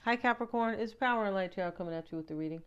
Hi Capricorn, it's Power and Light Tarot coming at you with the reading.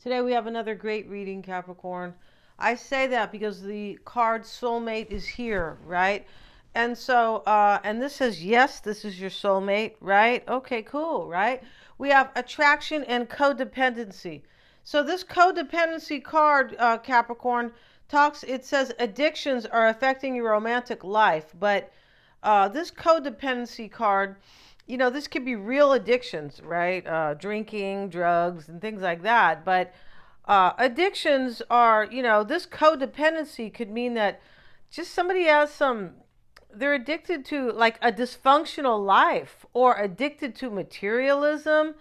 Today we have another great reading, Capricorn. I say that because the card Soulmate is here, right? And so, and this says, yes, this is your soulmate, right? Okay, cool, right? We have attraction and codependency. So this codependency card, Capricorn, it says addictions are affecting your romantic life, but this codependency card, this could be real addictions, right? Drinking, drugs, and things like that. But addictions are, this codependency could mean that just somebody has they're addicted to like a dysfunctional life or addicted to materialism.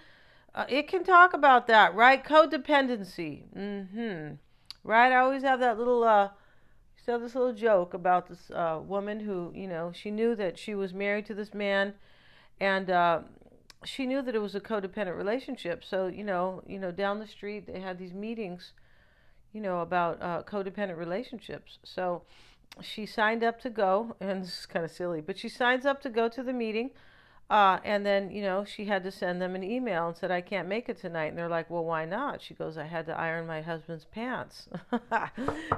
It can talk about that, right? Codependency. Right? I always have that little, so this little joke about this woman who, she knew that she was married to this man, and she knew that it was a codependent relationship. So down the street they had these meetings, about codependent relationships. So she signed up to go, and this is kind of silly, but she signs up to go to the meeting. And then, she had to send them an email and said, I can't make it tonight. And they're like, well, why not? She goes, I had to iron my husband's pants,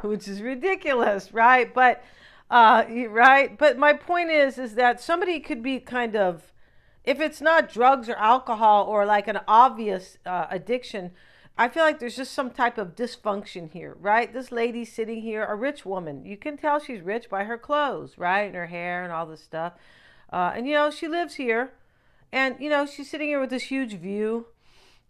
which is ridiculous, right? But, right. But my point is that somebody could be kind of, if it's not drugs or alcohol or like an obvious addiction, I feel like there's just some type of dysfunction here, right? This lady sitting here, a rich woman, you can tell she's rich by her clothes, right? And her hair and all this stuff. And she lives here, and she's sitting here with this huge view.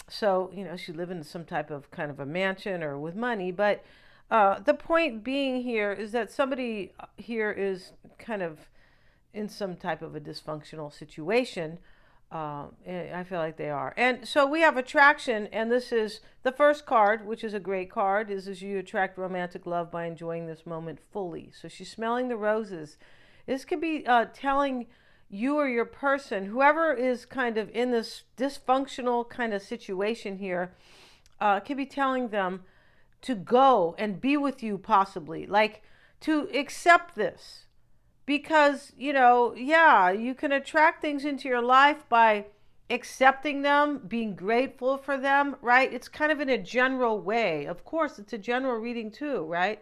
So she lives in some type of kind of a mansion or with money. But the point being here is that somebody here is kind of in some type of a dysfunctional situation. I feel like they are. And so we have attraction, and this is the first card, which is a great card, is you attract romantic love by enjoying this moment fully. So she's smelling the roses. This could be telling you or your person, whoever is kind of in this dysfunctional kind of situation here, could be telling them to go and be with you, possibly, like to accept this. Because, yeah, you can attract things into your life by accepting them, being grateful for them, right? It's kind of in a general way. Of course, it's a general reading too, right?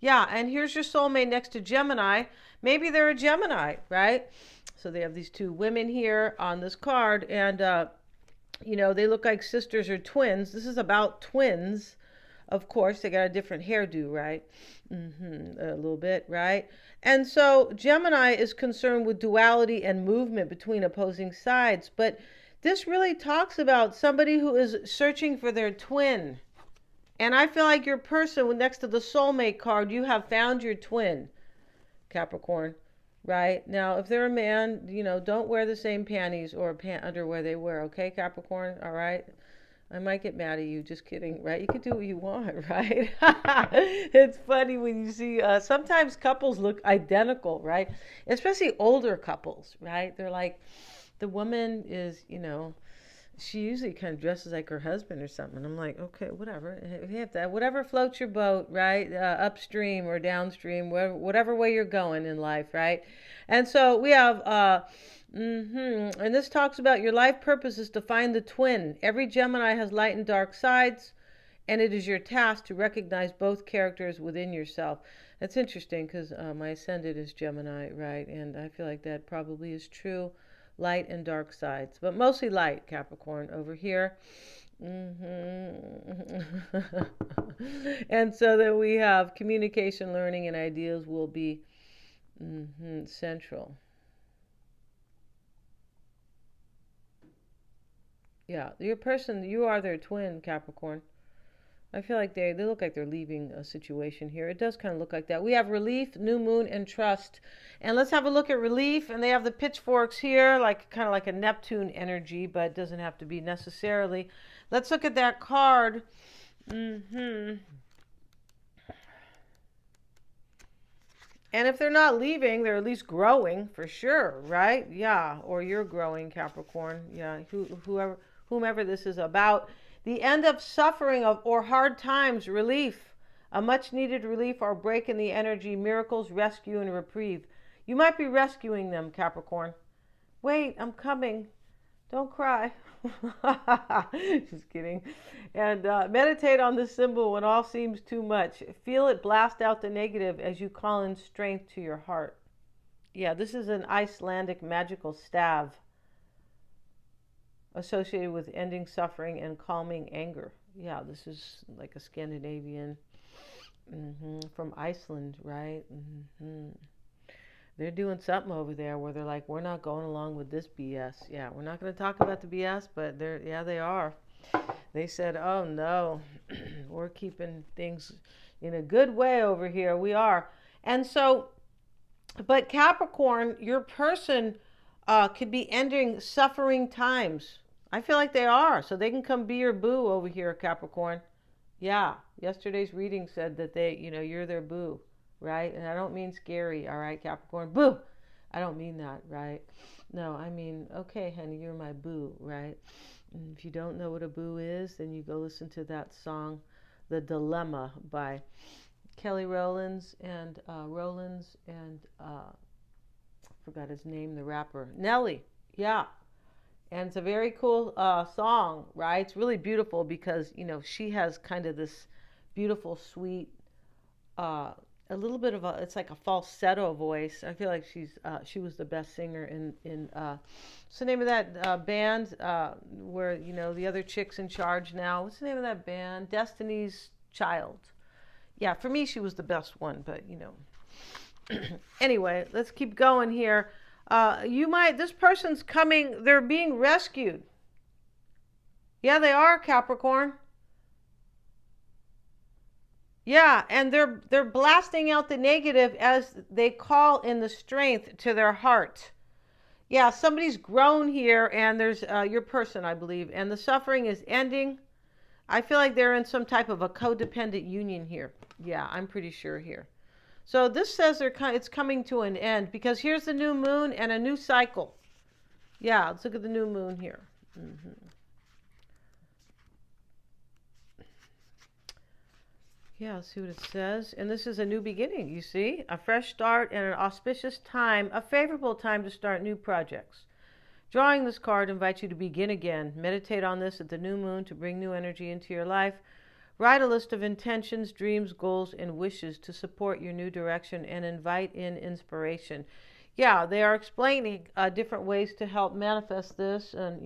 Yeah, and here's your soulmate next to Gemini. Maybe they're a Gemini, right? So they have these two women here on this card, and they look like sisters or twins. This is about twins. Of course, they got a different hairdo, right? A little bit, right? And so Gemini is concerned with duality and movement between opposing sides. But this really talks about somebody who is searching for their twin. And I feel like your person next to the soulmate card, you have found your twin, Capricorn. Right? Now, if they're a man, don't wear the same panties or underwear they wear, okay, Capricorn? All right? I might get mad at you. Just kidding, right? You can do what you want, right? It's funny when you see sometimes couples look identical, right? Especially older couples, right? They're like, the woman is, she usually kind of dresses like her husband or something. I'm like, okay, whatever. You have to, whatever floats your boat, right? Upstream or downstream, whatever way you're going in life, right? And so we have, and this talks about your life purpose is to find the twin. Every Gemini has light and dark sides, and it is your task to recognize both characters within yourself. That's interesting because my ascendant is Gemini, right? And I feel like that probably is true. Light and dark sides, but mostly light, Capricorn, over here. And so that we have communication, learning, and ideas will be central. Yeah, your person, you are their twin, Capricorn. I feel like they look like they're leaving a situation here. It does kind of look like that. We have relief, new moon, and trust. And let's have a look at relief. And they have the pitchforks here, like kind of like a Neptune energy, but it doesn't have to be necessarily. Let's look at that card. And if they're not leaving, they're at least growing for sure, right? Yeah, or you're growing, Capricorn. Yeah, whomever this is about. The end of suffering or hard times, relief, a much needed relief or break in the energy, miracles, rescue, and reprieve. You might be rescuing them, Capricorn. Wait, I'm coming. Don't cry. Just kidding. And meditate on this symbol when all seems too much. Feel it blast out the negative as you call in strength to your heart. Yeah, this is an Icelandic magical staff associated with ending suffering and calming anger. Yeah, this is like a Scandinavian from Iceland, right? They're doing something over there where they're like, we're not going along with this BS. Yeah, we're not going to talk about the BS, but they are. They said, oh no, we're keeping things in a good way over here. We are. And so, but Capricorn, your person could be ending suffering times. I feel like they are. So they can come be your boo over here, Capricorn. Yeah, yesterday's reading said that you're their boo. Right? And I don't mean scary, all right, Capricorn? Boo! I don't mean that, right? No, I mean, okay, honey, you're my boo, right? And if you don't know what a boo is, then you go listen to that song, The Dilemma, by Kelly Rowlands and forgot his name, the rapper, Nelly. Yeah. And it's a very cool song, right? It's really beautiful because, she has kind of this beautiful, sweet, a little bit of it's like a falsetto voice. I feel like she was the best singer in what's the name of that band where the other chick's in charge now? What's the name of that band? Destiny's Child. Yeah, for me she was the best one, but anyway, let's keep going here. This person's coming, they're being rescued. Yeah, they are, Capricorn. Yeah, and they're blasting out the negative as they call in the strength to their heart. Yeah, somebody's grown here, and there's your person, I believe, and the suffering is ending. I feel like they're in some type of a codependent union here. Yeah, I'm pretty sure here. So this says it's coming to an end because here's the new moon and a new cycle. Yeah, let's look at the new moon here. Yeah, let's see what it says. And this is a new beginning, you see? A fresh start and an auspicious time, a favorable time to start new projects. Drawing this card invites you to begin again. Meditate on this at the new moon to bring new energy into your life. Write a list of intentions, dreams, goals, and wishes to support your new direction and invite in inspiration. Yeah, they are explaining different ways to help manifest this and,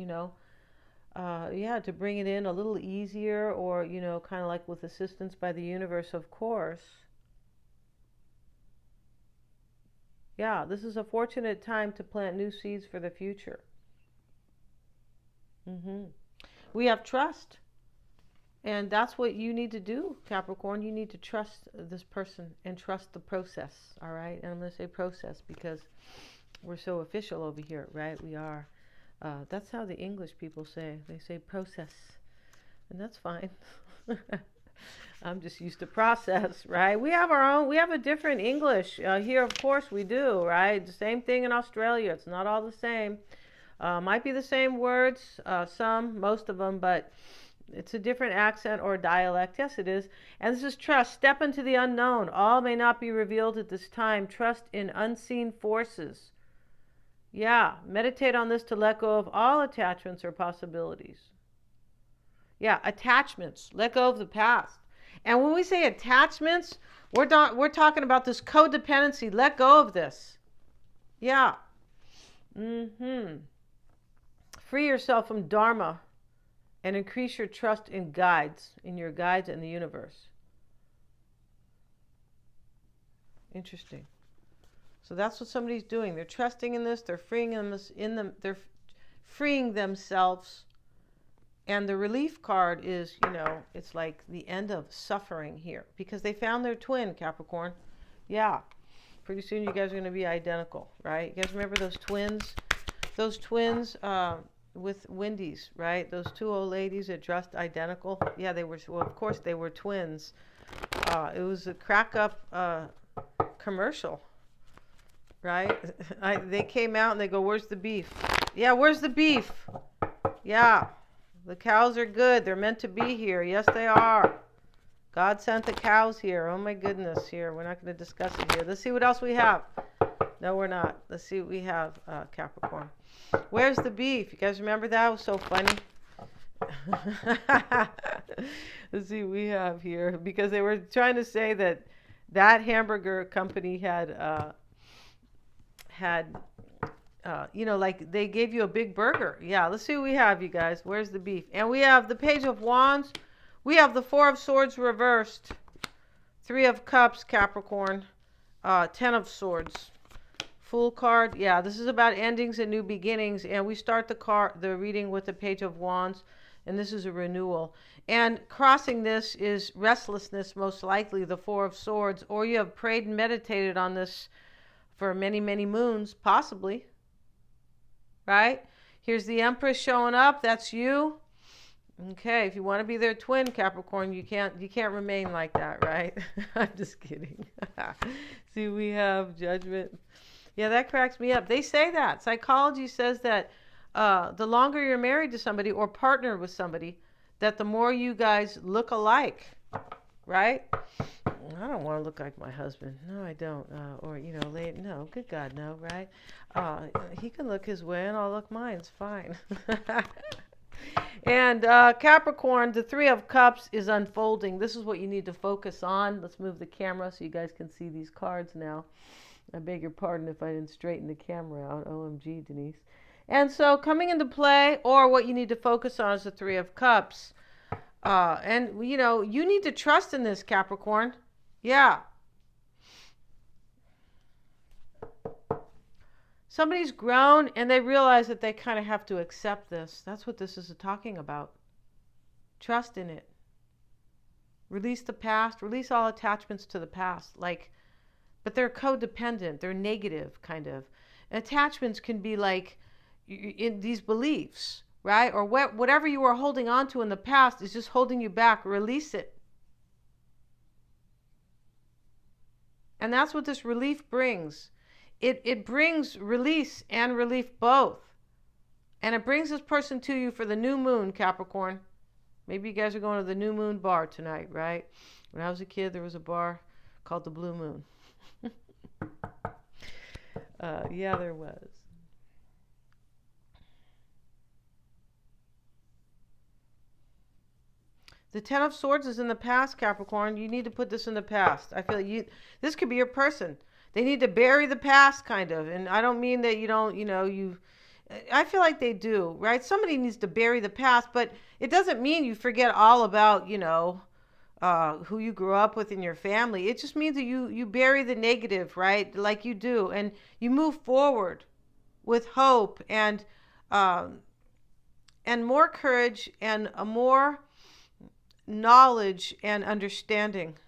to bring it in a little easier or, kind of like with assistance by the universe, of course. Yeah, this is a fortunate time to plant new seeds for the future. We have trust. And that's what you need to do, Capricorn. You need to trust this person and trust the process, all right? And I'm going to say process because we're so official over here, right? We are. That's how the English people say. They say process. And that's fine. I'm just used to process, right? We have our own. We have a different English. Here, of course, we do, right? The same thing in Australia. It's not all the same. Might be the same words, most of them, but it's a different accent or dialect. Yes, it is. And this is trust. Step into the unknown. All may not be revealed at this time. Trust in unseen forces. Yeah, meditate on this to let go of all attachments or possibilities. Yeah, attachments. Let go of the past. And when we say attachments, we're talking about this codependency. Let go of this. Yeah. Free yourself from dharma and increase your trust in your guides and the universe. Interesting. So that's what somebody's doing. They're trusting in this. They're freeing they're freeing themselves. And the relief card is, it's like the end of suffering here because they found their twin, Capricorn. Yeah. Pretty soon you guys are going to be identical, right? You guys remember those twins? Those twins with Wendy's, right? Those two old ladies that dressed identical. Yeah, of course they were twins. It was a crack up commercial. Right? They came out and they go, where's the beef? Yeah, where's the beef? Yeah, the cows are good. They're meant to be here. Yes, they are. God sent the cows here. Oh my goodness, here. We're not going to discuss it here. Let's see what else we have. No, we're not. Let's see what we have, Capricorn. Where's the beef? You guys remember that? It was so funny. Let's see what we have here. Because they were trying to say that that hamburger company had like they gave you a big burger. Yeah, let's see what we have, you guys. Where's the beef? And we have the Page of Wands. We have the Four of Swords reversed. Three of Cups, Capricorn. Ten of Swords. Fool card. Yeah, this is about endings and new beginnings. And we start the reading with the Page of Wands. And this is a renewal. And crossing this is restlessness, most likely, the Four of Swords. Or you have prayed and meditated on this for many, many moons, possibly. Right? Here's the Empress showing up. That's you. Okay, if you want to be their twin, Capricorn, you can't remain like that, right? I'm just kidding. See, we have Judgment. Yeah, that cracks me up. They say that. Psychology says that the longer you're married to somebody or partner with somebody, that the more you guys look alike, right? I don't want to look like my husband. No, I don't. No, good God, no, right? He can look his way and I'll look mine. It's fine. And Capricorn, the Three of Cups is unfolding. This is what you need to focus on. Let's move the camera so you guys can see these cards now. I beg your pardon if I didn't straighten the camera out. OMG, Denise. And so coming into play, or what you need to focus on is the Three of Cups. You need to trust in this, Capricorn. Yeah. Somebody's grown and they realize that they kind of have to accept this. That's what this is talking about. Trust in it. Release the past. Release all attachments to the past. But they're codependent. They're negative, kind of. Attachments can be like in these beliefs, right? Or whatever you were holding on to in the past is just holding you back. Release it. And that's what this relief brings. It brings release and relief both. And it brings this person to you for the new moon, Capricorn. Maybe you guys are going to the new moon bar tonight, right? When I was a kid, there was a bar called the Blue Moon. Yeah, there was. The Ten of Swords is in the past, Capricorn. You need to put this in the past. I feel this could be your person. They need to bury the past, kind of. And I don't mean that you don't, I feel like they do, right? Somebody needs to bury the past, but it doesn't mean you forget all about, who you grew up with in your family. It just means that you bury the negative, right? Like you do. And you move forward with hope and more courage and a more knowledge and understanding.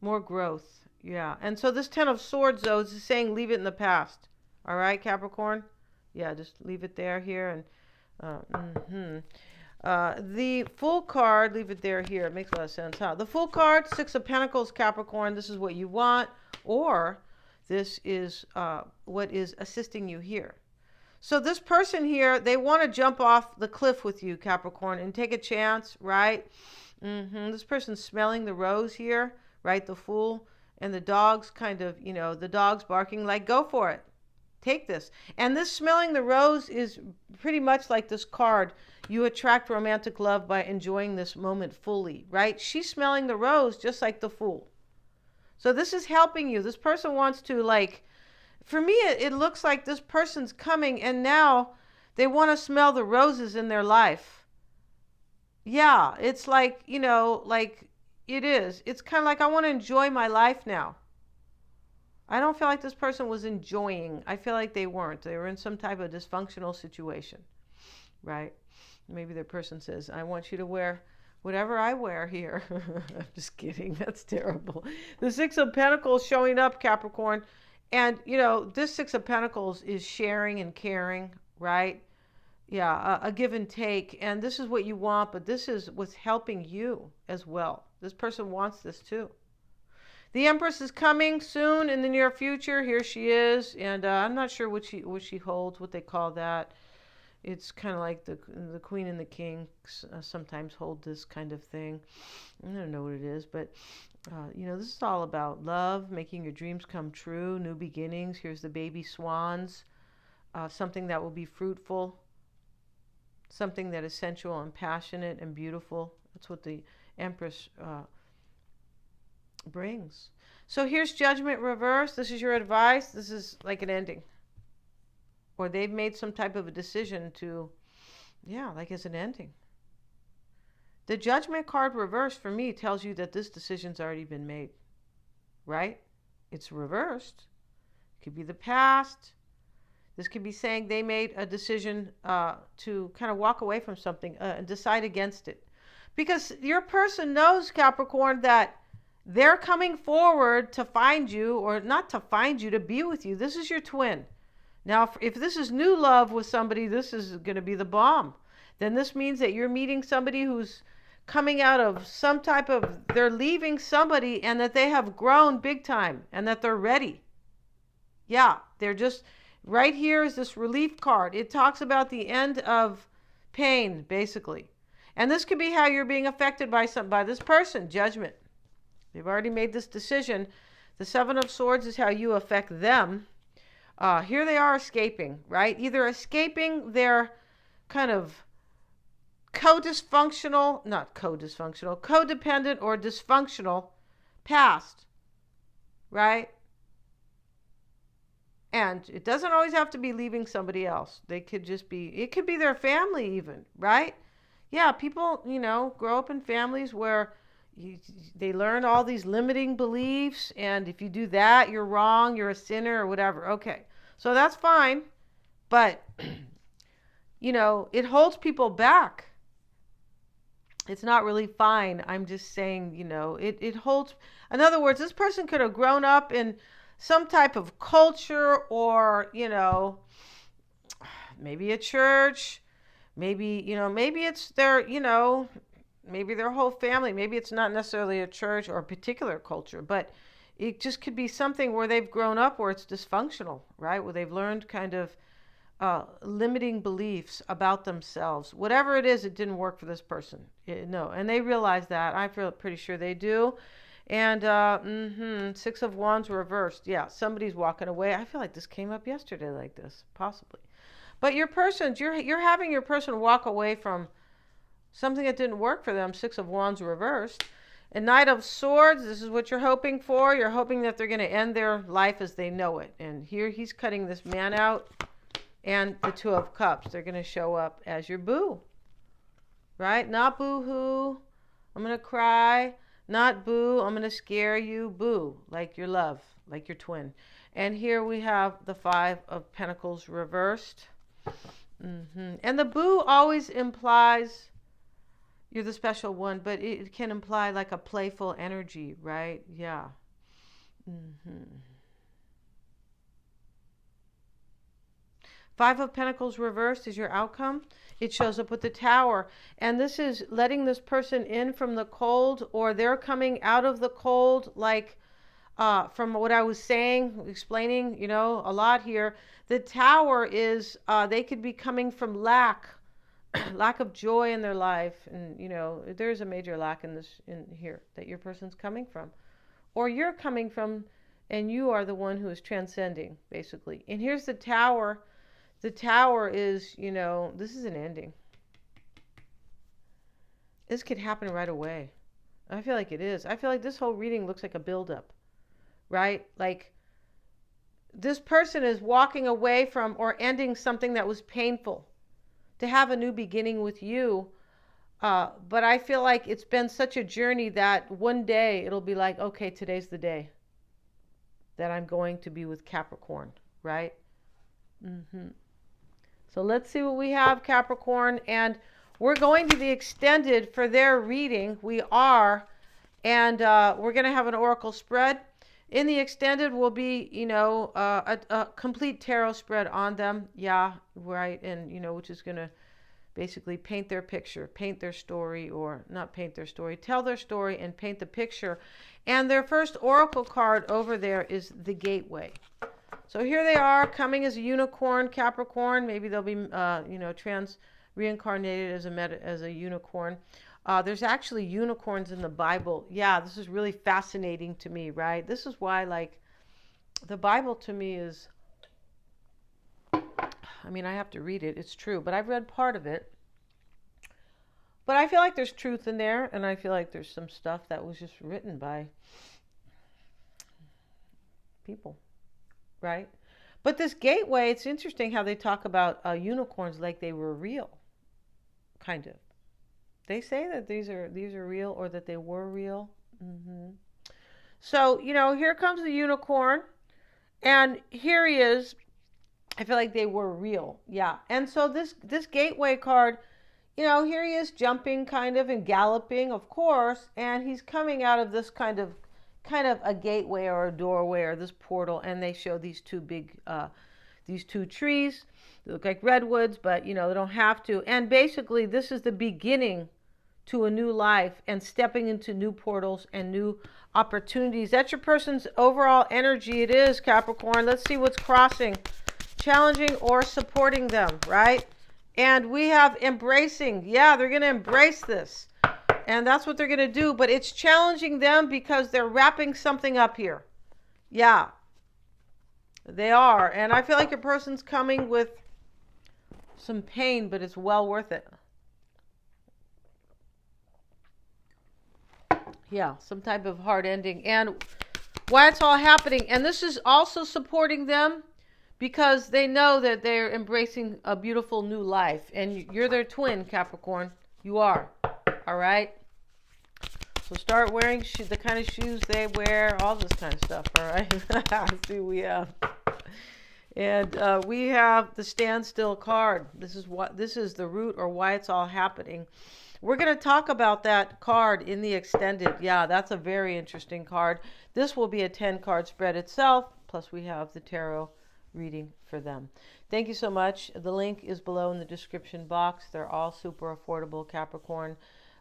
More growth. Yeah. And so this Ten of Swords, though, is saying leave it in the past. All right, Capricorn? Yeah, just leave it there, here. And the Fool card, leave it there, here. It makes a lot of sense, huh? The Fool card, Six of Pentacles, Capricorn. This is what you want. Or this is what is assisting you here. So this person here, they want to jump off the cliff with you, Capricorn, and take a chance, right? This person's smelling the rose here, right? The Fool. And the dog's kind of, the dog's barking like, go for it. Take this. And this smelling the rose is pretty much like this card. You attract romantic love by enjoying this moment fully, right? She's smelling the rose just like the Fool. So this is helping you. This person wants to, for me, it looks like this person's coming and now they want to smell the roses in their life. Yeah, it's like, it is. It's kind of like I want to enjoy my life now. I don't feel like this person was enjoying. I feel like they weren't. They were in some type of dysfunctional situation, right? Maybe their person says, I want you to wear whatever I wear here. I'm just kidding. That's terrible. The Six of Pentacles showing up, Capricorn. And, this Six of Pentacles is sharing and caring, right? Yeah, a give and take. And this is what you want, but this is what's helping you as well. This person wants this too. The Empress is coming soon in the near future. Here she is. And I'm not sure what she holds, what they call that. It's kind of like the Queen and the King sometimes hold this kind of thing. I don't know what it is, but This is all about love, making your dreams come true, new beginnings. Here's the baby swans, something that will be fruitful, something that is sensual and passionate and beautiful. That's what the Empress brings. So here's Judgment reverse. This is your advice. This is like an ending. Or they've made some type of a decision to, like as an ending. The Judgment card reverse for me tells you that this decision's already been made, right? It's reversed. It could be the past. This could be saying they made a decision to kind of walk away from something and decide against it. Because your person knows, Capricorn, that they're coming forward to find you, or not to find you, to be with you. This is your twin. Now, if this is new love with somebody, this is going to be the bomb. Then this means that you're meeting somebody who's coming out of some type of, they're leaving somebody, and that they have grown big time and that they're ready. Yeah, they're just, right here is this relief card. It talks about the end of pain, basically. And this could be how you're being affected by this person, Judgment. They've already made this decision. The Seven of Swords is how you affect them. Here they are escaping, right? Either escaping their kind of codependent or dysfunctional past, right? And it doesn't always have to be leaving somebody else. They could just be, it could be their family even, right? Yeah, people, grow up in families where they learn all these limiting beliefs, and if you do that, you're wrong, you're a sinner or whatever. Okay, so that's fine, but, it holds people back. It's not really fine. I'm just saying, it holds, in other words, this person could have grown up in some type of culture or, maybe a church, maybe, maybe it's their, maybe their whole family. Maybe it's not necessarily a church or a particular culture, but it just could be something where they've grown up where it's dysfunctional, right? Where they've learned kind of limiting beliefs about themselves. Whatever it is, it didn't work for this person. No, and they realize that. I feel pretty sure they do. And Six of Wands reversed. Yeah, somebody's walking away. I feel like this came up yesterday like this, possibly. But your person's, you're having your person walk away from something that didn't work for them. Six of Wands reversed. And Knight of Swords, this is what you're hoping for. You're hoping that they're going to end their life as they know it. And here he's cutting this man out. And the Two of Cups, they're going to show up as your boo. Right? Not boo-hoo. I'm going to cry. Not boo. I'm going to scare you. Boo. Like your love. Like your twin. And here we have the Five of Pentacles reversed. And the boo always implies you're the special one, but it can imply like a playful energy, right? Yeah. Five of Pentacles reversed is your outcome. It shows up with the Tower. And this is letting this person in from the cold, or they're coming out of the cold, like from what I was saying, explaining, a lot here. The Tower is, they could be coming from lack of joy in their life. And, there's a major lack in here that your person's coming from. Or you're coming from, and you are the one who is transcending, basically. And here's the Tower. The Tower is, this is an ending. This could happen right away. I feel like it is. I feel like this whole reading looks like a buildup, right? Like this person is walking away from or ending something that was painful to have a new beginning with you. But I feel like it's been such a journey that one day it'll be like, okay, today's the day that I'm going to be with Capricorn, right? So let's see what we have, Capricorn. And we're going to the extended for their reading. We are. And we're going to have an oracle spread. In the extended will be, a complete tarot spread on them. Yeah, right. And, which is going to basically paint their picture, paint their story, or not paint their story, tell their story and paint the picture. And their first oracle card over there is the Gateway. So here they are coming as a unicorn, Capricorn. Maybe they'll be, reincarnated as a unicorn. There's actually unicorns in the Bible. Yeah, this is really fascinating to me, right? This is why, like, the Bible to me is, I mean, I have to read it. It's true, but I've read part of it. But I feel like there's truth in there, and I feel like there's some stuff that was just written by people, right? But this gateway, it's interesting how they talk about unicorns like they were real, kind of. They say that these are real or that they were real. Hmm. So here comes the unicorn, and here he is. I feel like they were real, yeah. And so this gateway card, here he is jumping kind of and galloping, of course, and he's coming out of this kind of a gateway or a doorway or this portal, and they show these these two trees. They look like redwoods, but they don't have to. And basically, this is the beginning to a new life and stepping into new portals and new opportunities. That's your person's overall energy. It is, Capricorn. Let's see what's crossing. Challenging or supporting them, right? And we have embracing. Yeah, they're going to embrace this. And that's what they're going to do. But it's challenging them because they're wrapping something up here. Yeah, they are. And I feel like your person's coming with some pain, but it's well worth it. Yeah, some type of hard ending. And why it's all happening. And this is also supporting them because they know that they're embracing a beautiful new life. And you're their twin, Capricorn. You are. All right? So start wearing the kind of shoes they wear, all this kind of stuff. All right? See, we have. And we have the standstill card. This is the root or why it's all happening. We're going to talk about that card in the extended. Yeah, that's a very interesting card. This will be a 10-card spread itself. Plus, we have the tarot reading for them. Thank you so much. The link is below in the description box. They're all super affordable, Capricorn.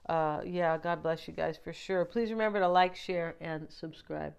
Yeah, God bless you guys for sure. Please remember to like, share, and subscribe.